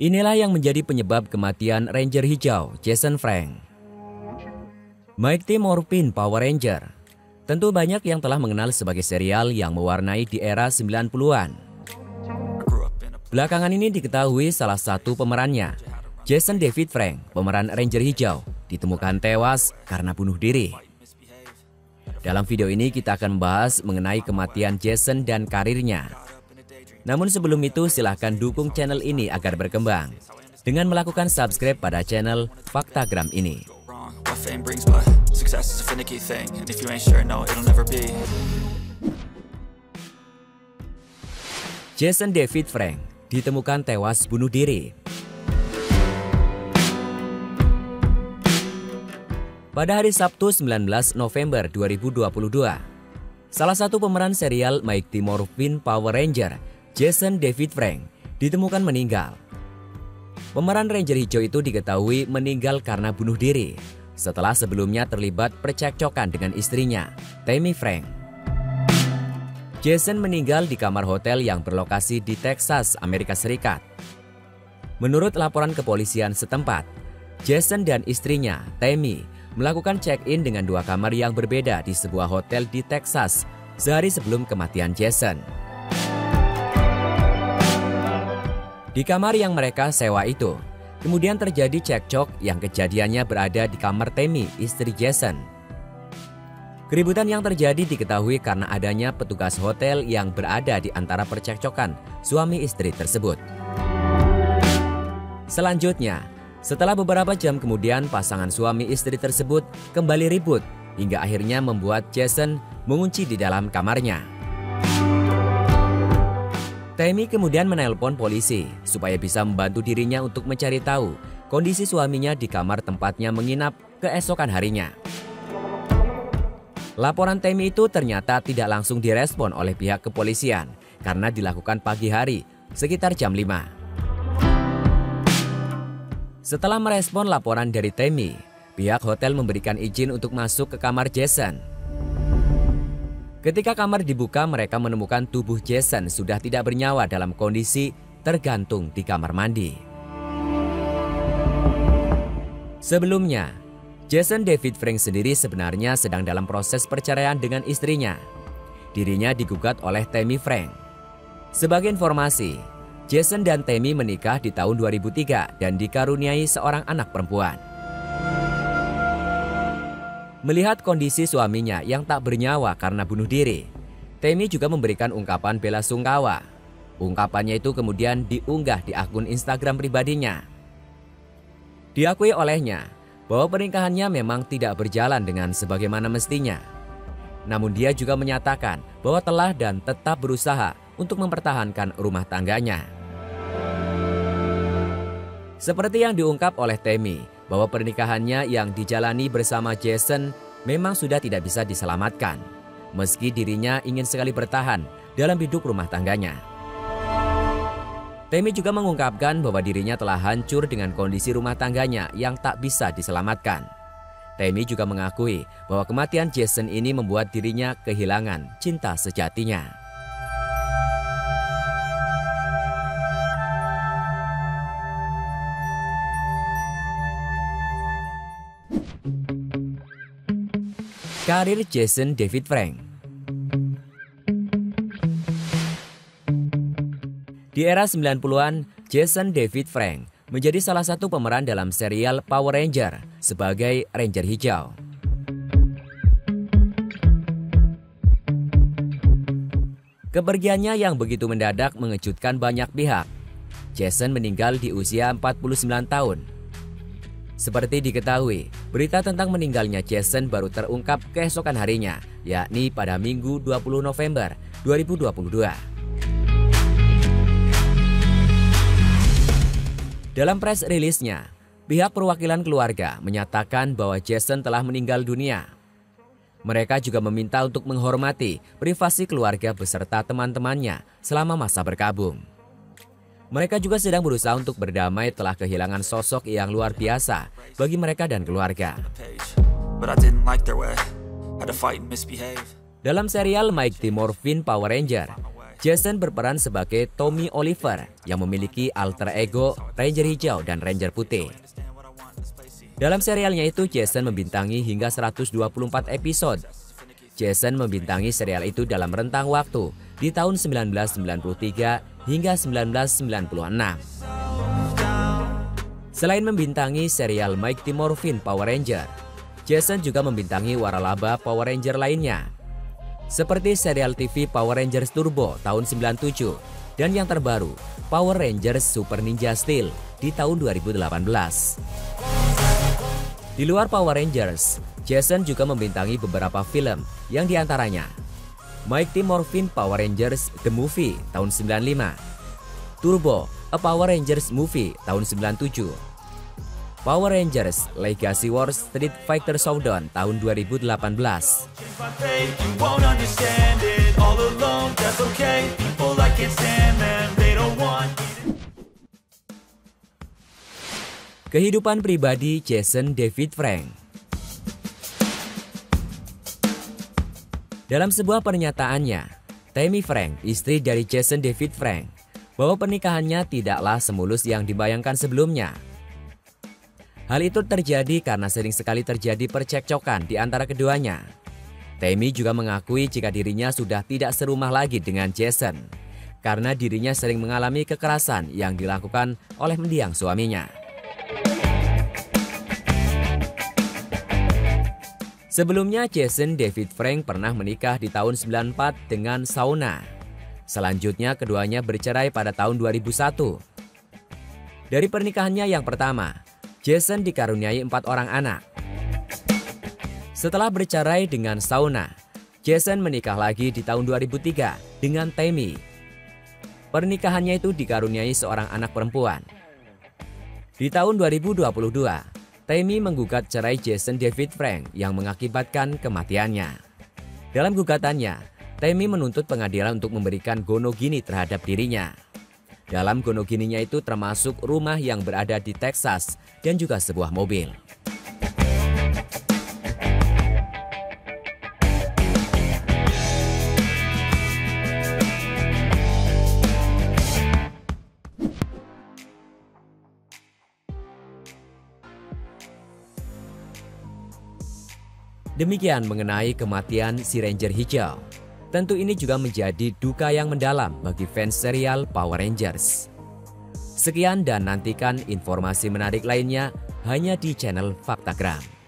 Inilah yang menjadi penyebab kematian Ranger Hijau, Jason Frank. Mighty Morphin Power Ranger. Tentu banyak yang telah mengenal sebagai serial yang mewarnai di era 90-an. Belakangan ini diketahui salah satu pemerannya, Jason David Frank, pemeran Ranger Hijau, ditemukan tewas karena bunuh diri. Dalam video ini kita akan membahas mengenai kematian Jason dan karirnya. Namun sebelum itu silahkan dukung channel ini agar berkembang dengan melakukan subscribe pada channel Faktagram ini. Jason David Frank ditemukan tewas bunuh diri. Pada hari Sabtu 19 November 2022, salah satu pemeran serial Mighty Morphin Power Ranger, Jason David Frank, ditemukan meninggal. Pemeran Ranger Hijau itu diketahui meninggal karena bunuh diri setelah sebelumnya terlibat percekcokan dengan istrinya, Tammy Frank. Jason meninggal di kamar hotel yang berlokasi di Texas, Amerika Serikat. Menurut laporan kepolisian setempat, Jason dan istrinya, Tammy, melakukan check-in dengan dua kamar yang berbeda di sebuah hotel di Texas sehari sebelum kematian Jason. Di kamar yang mereka sewa itu, kemudian terjadi cekcok yang kejadiannya berada di kamar Tammy, istri Jason. Keributan yang terjadi diketahui karena adanya petugas hotel yang berada di antara percekcokan suami istri tersebut. Selanjutnya, setelah beberapa jam kemudian pasangan suami istri tersebut kembali ribut hingga akhirnya membuat Jason mengunci di dalam kamarnya. Tammy kemudian menelpon polisi supaya bisa membantu dirinya untuk mencari tahu kondisi suaminya di kamar tempatnya menginap keesokan harinya. Laporan Tammy itu ternyata tidak langsung direspon oleh pihak kepolisian karena dilakukan pagi hari sekitar jam 5. Setelah merespon laporan dari Tammy, pihak hotel memberikan izin untuk masuk ke kamar Jason. Ketika kamar dibuka, mereka menemukan tubuh Jason sudah tidak bernyawa dalam kondisi tergantung di kamar mandi. Sebelumnya, Jason David Frank sendiri sebenarnya sedang dalam proses perceraian dengan istrinya. Dirinya digugat oleh Tammy Frank. Sebagai informasi, Jason dan Tammy menikah di tahun 2003 dan dikaruniai seorang anak perempuan. Melihat kondisi suaminya yang tak bernyawa karena bunuh diri, Tammy juga memberikan ungkapan bela sungkawa. Ungkapannya itu kemudian diunggah di akun Instagram pribadinya. Diakui olehnya bahwa pernikahannya memang tidak berjalan dengan sebagaimana mestinya. Namun dia juga menyatakan bahwa telah dan tetap berusaha untuk mempertahankan rumah tangganya. Seperti yang diungkap oleh Tammy, bahwa pernikahannya yang dijalani bersama Jason memang sudah tidak bisa diselamatkan, meski dirinya ingin sekali bertahan dalam hidup rumah tangganya. Tammy juga mengungkapkan bahwa dirinya telah hancur dengan kondisi rumah tangganya yang tak bisa diselamatkan. Tammy juga mengakui bahwa kematian Jason ini membuat dirinya kehilangan cinta sejatinya. Karir Jason David Frank. Di era 90-an, Jason David Frank menjadi salah satu pemeran dalam serial Power Ranger sebagai Ranger Hijau. Kepergiannya yang begitu mendadak mengejutkan banyak pihak. Jason meninggal di usia 49 tahun. Seperti diketahui, berita tentang meninggalnya Jason baru terungkap keesokan harinya, yakni pada Minggu 20 November 2022. Dalam press release-nya, pihak perwakilan keluarga menyatakan bahwa Jason telah meninggal dunia. Mereka juga meminta untuk menghormati privasi keluarga beserta teman-temannya selama masa berkabung. Mereka juga sedang berusaha untuk berdamai telah kehilangan sosok yang luar biasa bagi mereka dan keluarga. Dalam serial Mighty Morphin Power Ranger, Jason berperan sebagai Tommy Oliver yang memiliki alter ego Ranger Hijau dan Ranger Putih. Dalam serialnya itu Jason membintangi hingga 124 episode. Jason membintangi serial itu dalam rentang waktu di tahun 1993 hingga 1996. Selain membintangi serial Mighty Morphin Power Ranger, Jason juga membintangi waralaba Power Ranger lainnya, seperti serial TV Power Rangers Turbo tahun 97 dan yang terbaru Power Rangers Super Ninja Steel di tahun 2018. Di luar Power Rangers, Jason juga membintangi beberapa film yang diantaranya Mighty Morphin Power Rangers The Movie tahun 95, Turbo A Power Rangers Movie tahun 97, Power Rangers Legacy Wars Street Fighter Showdown tahun 2018. Kehidupan pribadi Jason David Frank. Dalam sebuah pernyataannya, Tammy Frank, istri dari Jason David Frank, bahwa pernikahannya tidaklah semulus yang dibayangkan sebelumnya. Hal itu terjadi karena sering sekali terjadi percekcokan di antara keduanya. Tammy juga mengakui jika dirinya sudah tidak serumah lagi dengan Jason, karena dirinya sering mengalami kekerasan yang dilakukan oleh mendiang suaminya. Sebelumnya Jason David Frank pernah menikah di tahun 94 dengan Shauna. Selanjutnya keduanya bercerai pada tahun 2001. Dari pernikahannya yang pertama, Jason dikaruniai 4 orang anak. Setelah bercerai dengan Shauna, Jason menikah lagi di tahun 2003 dengan Tammy. Pernikahannya itu dikaruniai seorang anak perempuan. Di tahun 2022, Tammy menggugat cerai Jason David Frank yang mengakibatkan kematiannya. Dalam gugatannya, Tammy menuntut pengadilan untuk memberikan gonogini terhadap dirinya. Dalam gonogininya itu termasuk rumah yang berada di Texas dan juga sebuah mobil. Demikian mengenai kematian si Ranger Hijau. Tentu ini juga menjadi duka yang mendalam bagi fans serial Power Rangers. Sekian dan nantikan informasi menarik lainnya hanya di channel Faktagram.